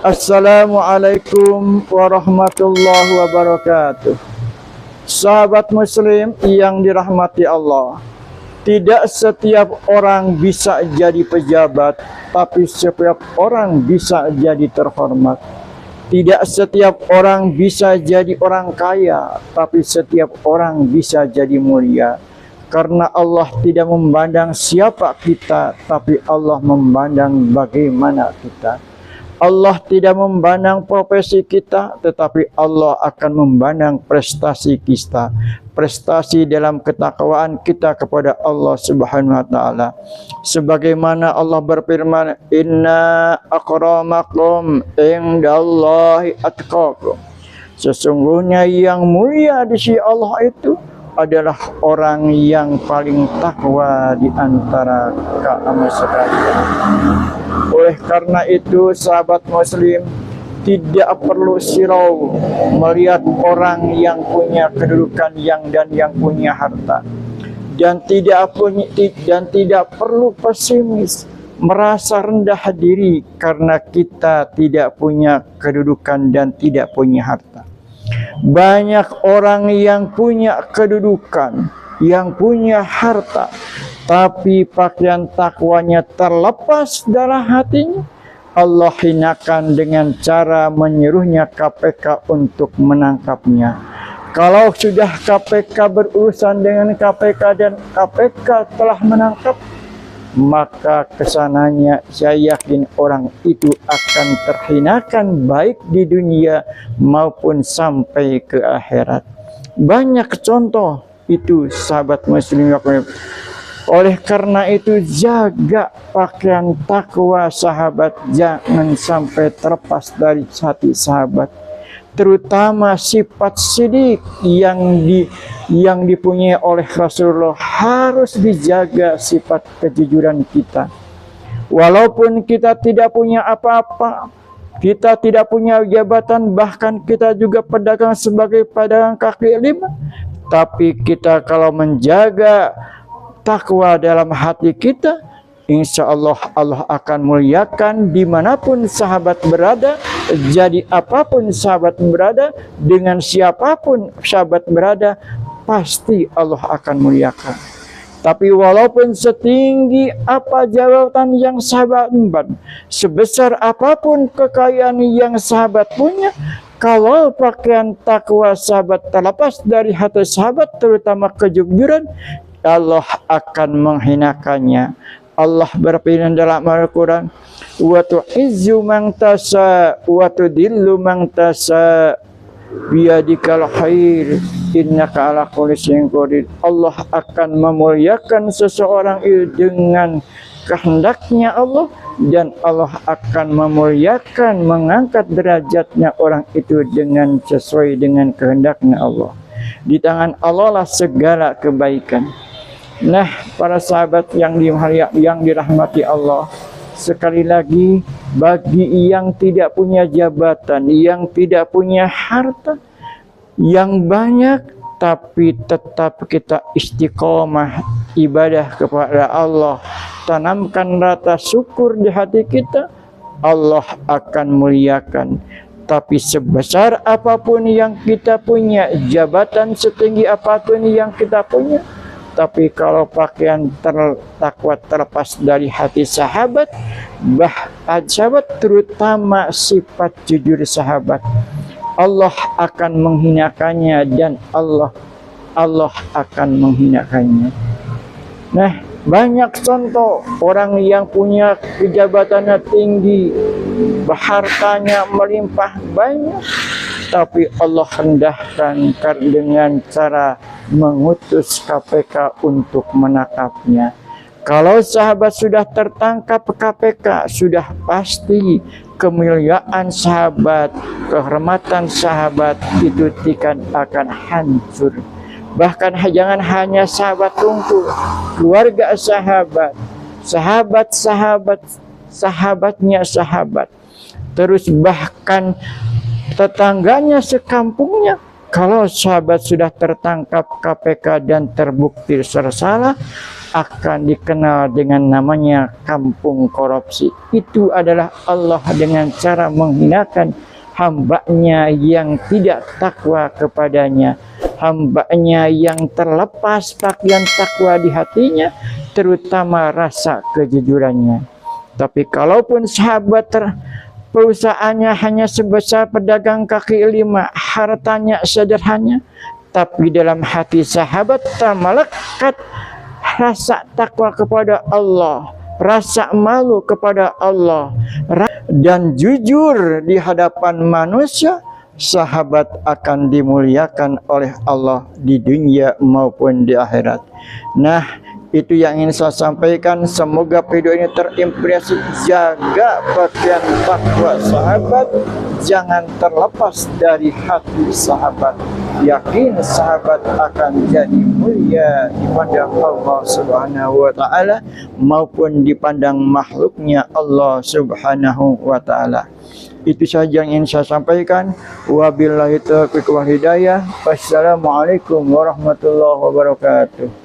Assalamualaikum warahmatullahi wabarakatuh. Sahabat muslim yang dirahmati Allah, tidak setiap orang bisa jadi pejabat, tapi setiap orang bisa jadi terhormat. Tidak setiap orang bisa jadi orang kaya, tapi setiap orang bisa jadi mulia. Karena Allah tidak memandang siapa kita, tapi Allah memandang bagaimana kita. Allah tidak memandang profesi kita, tetapi Allah akan memandang prestasi kita. Prestasi dalam ketakwaan kita kepada Allah Subhanahu wa taala. Sebagaimana Allah berfirman, "Inna akramakum indallahi atqakum." Sesungguhnya yang mulia di sisi Allah itu adalah orang yang paling takwa di antara kamu sekalian. Oleh karena itu, sahabat muslim, tidak perlu silau melihat orang yang punya kedudukan yang punya harta, dan tidak perlu pesimis merasa rendah diri karena kita tidak punya kedudukan dan tidak punya harta. Banyak orang yang punya kedudukan, yang punya harta, tapi pakaian takwanya terlepas dari hatinya. Allah hinakan dengan cara menyuruhnya KPK untuk menangkapnya. Kalau sudah KPK berurusan dengan KPK dan KPK telah menangkap, maka kesananya saya yakin orang itu akan terhinakan baik di dunia maupun sampai ke akhirat. Banyak contoh itu, sahabat muslim. Oleh karena itu, jaga pakaian takwa sahabat, jangan sampai terlepas dari hati sahabat. Terutama sifat sidik yang dipunyai oleh Rasulullah harus dijaga, sifat kejujuran kita. Walaupun kita tidak punya apa-apa, kita tidak punya jabatan, bahkan kita juga pedagang sebagai pedagang kaki lima, tapi kita kalau menjaga takwa dalam hati kita, insya Allah Allah akan muliakan dimanapun sahabat berada. Jadi apapun sahabat berada, dengan siapapun sahabat berada, pasti Allah akan muliakan. Tapi walaupun setinggi apa jabatan yang sahabat emban, sebesar apapun kekayaan yang sahabat punya, kalau pakaian takwa sahabat terlepas dari hati sahabat, terutama kejujuran, Allah akan menghinakannya. Allah berfirman dalam Al-Quran, "Wa tu'izzu man tasha wa tudillu man tasha biyadikal khair innaka ala kulli syai'in qadir." Allah akan memuliakan seseorang itu dengan kehendaknya Allah, dan Allah akan memuliakan, mengangkat derajatnya orang itu dengan sesuai dengan kehendaknya Allah. Di tangan Allah lah segala kebaikan. Nah, para sahabat yang dirahmati Allah, sekali lagi, bagi yang tidak punya jabatan, yang tidak punya harta yang banyak, tapi tetap kita istiqomah ibadah kepada Allah, tanamkan rasa syukur di hati kita, Allah akan muliakan. Tapi sebesar apapun yang kita punya, jabatan setinggi apapun yang kita punya, tapi kalau pakaian takwa terlepas dari hati sahabat, sahabat, terutama sifat jujur sahabat, Allah akan menghinakannya, dan Allah akan menghinakannya. Nah, banyak contoh orang yang punya kejabatannya tinggi, hartanya melimpah banyak, tapi Allah rendahkan dengan cara mengutus KPK untuk menangkapnya. Kalau sahabat sudah tertangkap KPK, sudah pasti kemuliaan sahabat, kehormatan sahabat itu akan hancur. Bahkan jangan hanya sahabat tunggu, keluarga sahabat, sahabatnya sahabat, terus bahkan tetangganya sekampungnya. Kalau sahabat sudah tertangkap KPK dan terbukti bersalah, akan dikenal dengan namanya kampung korupsi. Itu adalah Allah dengan cara menghinakan hambanya yang tidak takwa kepadanya, hambanya yang terlepas pakaian takwa di hatinya, terutama rasa kejujurannya. Tapi kalaupun sahabat perusahaannya hanya sebesar pedagang kaki lima, hartanya sederhana, tapi dalam hati sahabat termelekat rasa takwa kepada Allah, rasa malu kepada Allah, dan jujur di hadapan manusia, sahabat akan dimuliakan oleh Allah di dunia maupun di akhirat. Nah, itu yang ingin saya sampaikan. Semoga video ini terinspirasi. Jaga pakaian takwa sahabat, jangan terlepas dari hati sahabat. Yakin sahabat akan jadi mulia di pandang Allah Subhanahu wa Ta'ala maupun di pandang makhluknya Allah Subhanahu wa Ta'ala. Itu saja yang ingin saya sampaikan. Wabillahi taufiq wal hidayah. Wassalamualaikum warahmatullahi wabarakatuh.